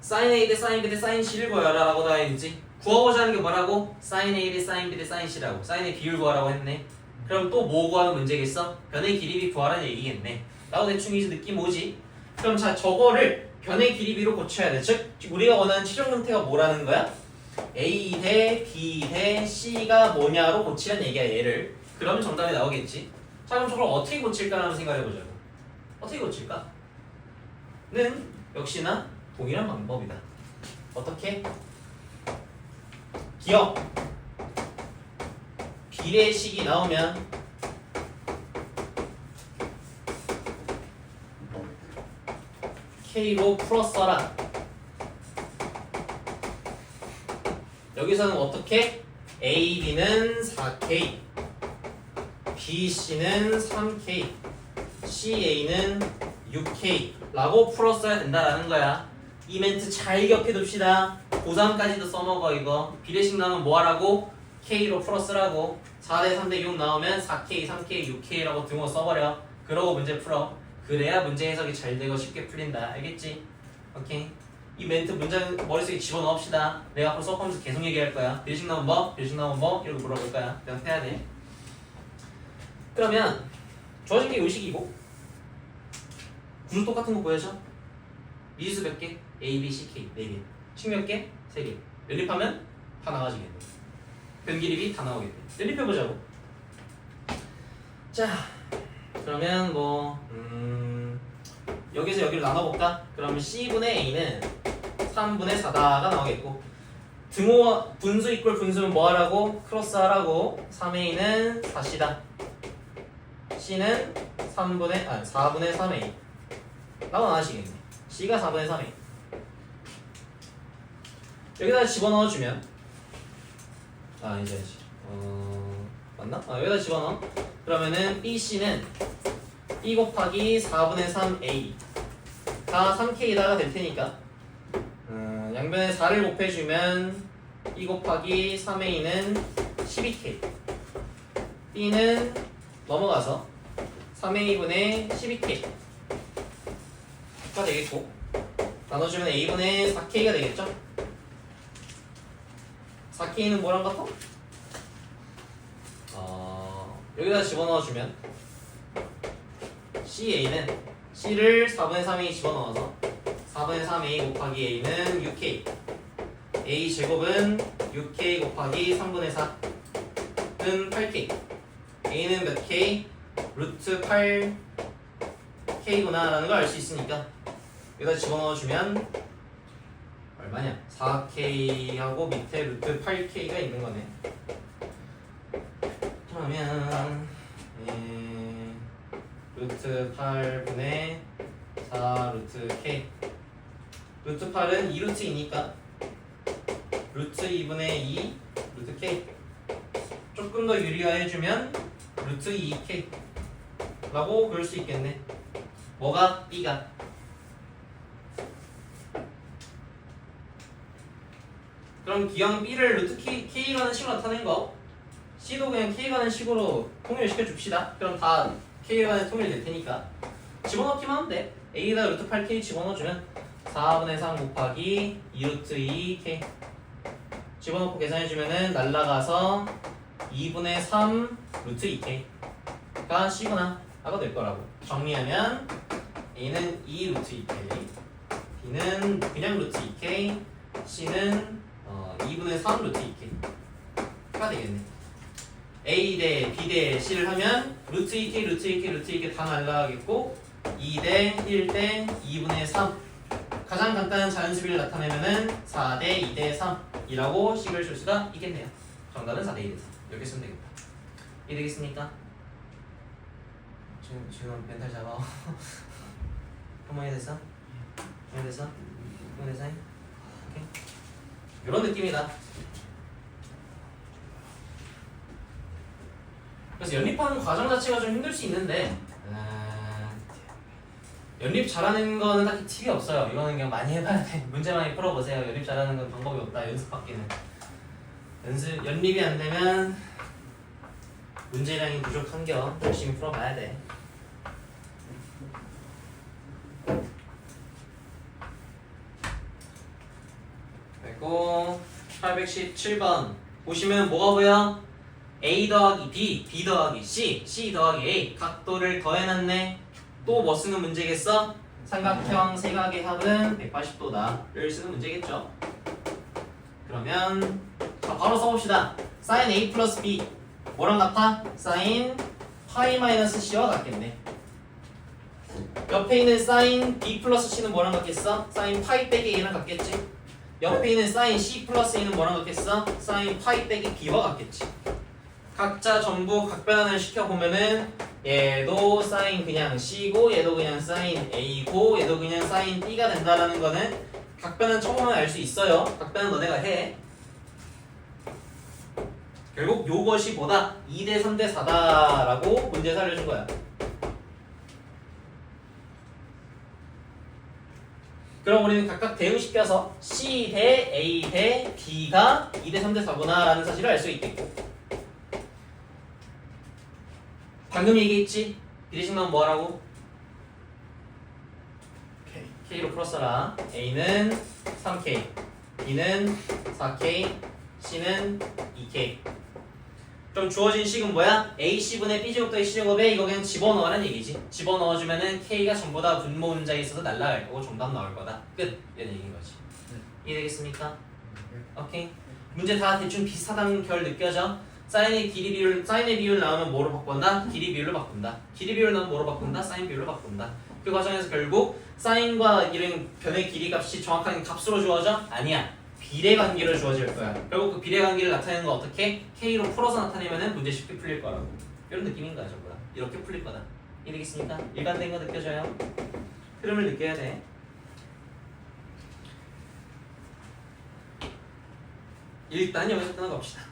sin A 대 sin B 대 sin C를 구하라 라고 나와있지. 구하고자 하는 게 뭐라고? sin A 대 sin B 대 sin C라고. sin의 비율 구하라고 했네. 그럼 또 뭐 구하는 문제겠어? 변의 길이비 구하라는 얘기겠네. 라고 대충 이제 느낌 오지? 그럼 자 저거를 변의 길이비로 고쳐야 돼. 즉 우리가 원하는 최종 형태가 뭐라는 거야? A 대 B 대 C가 뭐냐로 고치라는 얘기야 얘를. 그러면 정답이 나오겠지. 자 그럼 저걸 어떻게 고칠까라는 생각을 해보자고. 어떻게 고칠까? 는 역시나 동일한 방법이다. 어떻게? 기억 비례식이 나오면 K로 풀어써라. 여기서는 어떻게? A, B는 4K B, C는 3K C, A는 6K 라고 풀었어야 된다라는 거야. 이 멘트 잘 기억해둡시다. 고3까지도 써먹어 이거. 비례식 나오면 뭐 하라고? K로 풀어쓰라고. 4대 3대 6 나오면 4K, 3K, 6K라고 등호 써버려. 그러고 문제 풀어. 그래야 문제 해석이 잘 되고 쉽게 풀린다. 알겠지? 오케이. 이 멘트 문장 머릿속에 집어넣읍시다. 내가 앞으로 수업하면서 계속 얘기할 거야. 비례식 나오면 뭐? 비례식 나오면 뭐? 이러고 물어볼 거야. 연습해야 돼. 그러면 주어진 게 요식이고 구조 똑같은 거 보여줘? 미지수 몇 개? A, B, C, K 4개. 식 몇 개? 3개. 연립하면 다 나와지겠네. 변기립이 다 나오겠네. 연립해보자고. 자, 그러면 뭐 여기서 여기를 나눠볼까? 그러면 C분의 A는 3분의 4다가 나오겠고 등호 분수 이꼴 분수는 뭐 하라고? 크로스 하라고. 3A는 4C다. C는 4분의 3A. 나와 나시겠네. C가 4분의 3A. 여기다 집어넣어주면 이제 맞나? 여기다 집어넣어. 그러면은 BC는 B 곱하기 4분의 3A가 3K다가 될 테니까 양변에 4를 곱해주면 B 곱하기 3A는 12K. B는 넘어가서 3A분의 12K가 되겠고 나눠주면 A분의 4K가 되겠죠? 4K는 뭐랑 같아? 여기다 집어넣어주면 CA는 C를 4분의 3A 집어넣어서 4분의 3A 곱하기 A는 6K. A 제곱은 6K 곱하기 3분의 4는 8K. A는 몇 K? 루트 8K구나 라는 걸 알 수 있으니까 여기다 집어넣어주면 얼마냐? 4K하고 밑에 루트 8K가 있는 거네. 그러면 루트 8분의 4 루트 K. 루트 8은 2루트이니까 루트 2분의 2 루트 K. 조금 더 유리화해주면 루트 2K 라고 그럴 수 있겠네. 뭐가? B가. 그럼 기왕 B를 루트 K라는 식으로 나타낸 거 C도 그냥 K라는 식으로 통일시켜 줍시다. 그럼 다 K라는 통일될 테니까 집어넣기만 하면 돼. A에다 루트 8K 집어넣어주면 4분의 3 곱하기 2루트 2K 집어넣고 계산해주면은 날라가서 2분의 3 루트 2K가 C구나 하고 될 거라고. 정리하면 A는 2 루트 2K, B는 그냥 루트 2K, C는 2분의 3 루트 2K가 되겠네. A 대 B 대 C를 하면 루트 2K, 루트 2K, 루트 2K 다 날라가겠고 2 대 1 대 2분의 3 가장 간단한 자연수비를 나타내면은 4 대 2 대 3이라고 식을 줄 수가 있겠네요. 정답은 4 대 2 대 3 이렇게 쓰면 되겠다. 이해되겠습니까? 지금 멘탈 잡아. 한번 이해됐어? 이해됐어? 이해됐어? 오케이. 이런 느낌이다. 그래서 연립하는 과정 자체가 좀 힘들 수 있는데 연립 잘하는 거는 딱히 팁이 없어요. 이거는 그냥 많이 해봐야 돼. 문제 많이 풀어보세요. 연립 잘하는 건 방법이 없다. 연습밖에는. 연립이 안 되면 문제량이 부족한겨. 열심히 풀어봐야 돼. 그리고 817번 보시면 뭐가 보여? A 더하기 B, B 더하기 C, C 더하기 A 각도를 더해놨네. 또 뭐 쓰는 문제겠어? 삼각형 세각의 합은 180도다를 쓰는 문제겠죠. 그러면 자 바로 써봅시다. sin A 플러스 B 뭐랑 같아? sin 파이 마이너스 C와 같겠네. 옆에 있는 sin B 플러스 C는 뭐랑 같겠어? sin 파이 빼기 A랑 같겠지. 옆에 있는 sin C 플러스 A는 뭐랑 같겠어? sin 파이 빼기 B와 같겠지. 각자 전부 각변환을 시켜보면은 얘도 sin 그냥 C고 얘도 그냥 sin A고 얘도 그냥 sin B가 된다라는 거는 각변환 쳐보면 알 수 있어요. 각변환 너네가 해. 결국 요것이 뭐다? 2대 3대 4다라고 문제에서 알려준 거야. 그럼 우리는 각각 대응시켜서 C 대 A 대 B가 2 대 3 대 4구나 라는 사실을 알 수 있겠고 방금 얘기했지? 비례식 나오면 뭐하라고? K로 풀었어라. A는 3K, B는 4K, C는 2K. 그럼 주어진 식은 뭐야? AC분의 B제곱 더하기 C제곱에 이거 그냥 집어넣으라는 얘기지. 집어넣어주면은 K가 전부 다 분모 문자에 있어서 날라갈 거고 정답 나올 거다. 끝. 이런 얘기인 거지. 이해되겠습니까? 오케이. 문제 다 대충 비슷하다는 결 느껴져? 사인의 비율 나오면 뭐로 바꾼다? 길이 비율로 바꾼다. 길이 비율 나오면 뭐로 바꾼다? 사인 비율로 바꾼다. 그 과정에서 결국 사인과 이런 변의 길이 값이 정확하게 값으로 주어져? 아니야. 비례 관계로 주어질 거야. 결국 그 비례 관계를 나타내는 건 어떻게? K로 풀어서 나타내면 문제 쉽게 풀릴 거라고. 이런 느낌인 거야, 전부 다. 이렇게 풀릴 거다. 이해되겠습니까? 일관된 거 느껴져요? 흐름을 느껴야 돼. 일단 여기서 끊어갑시다.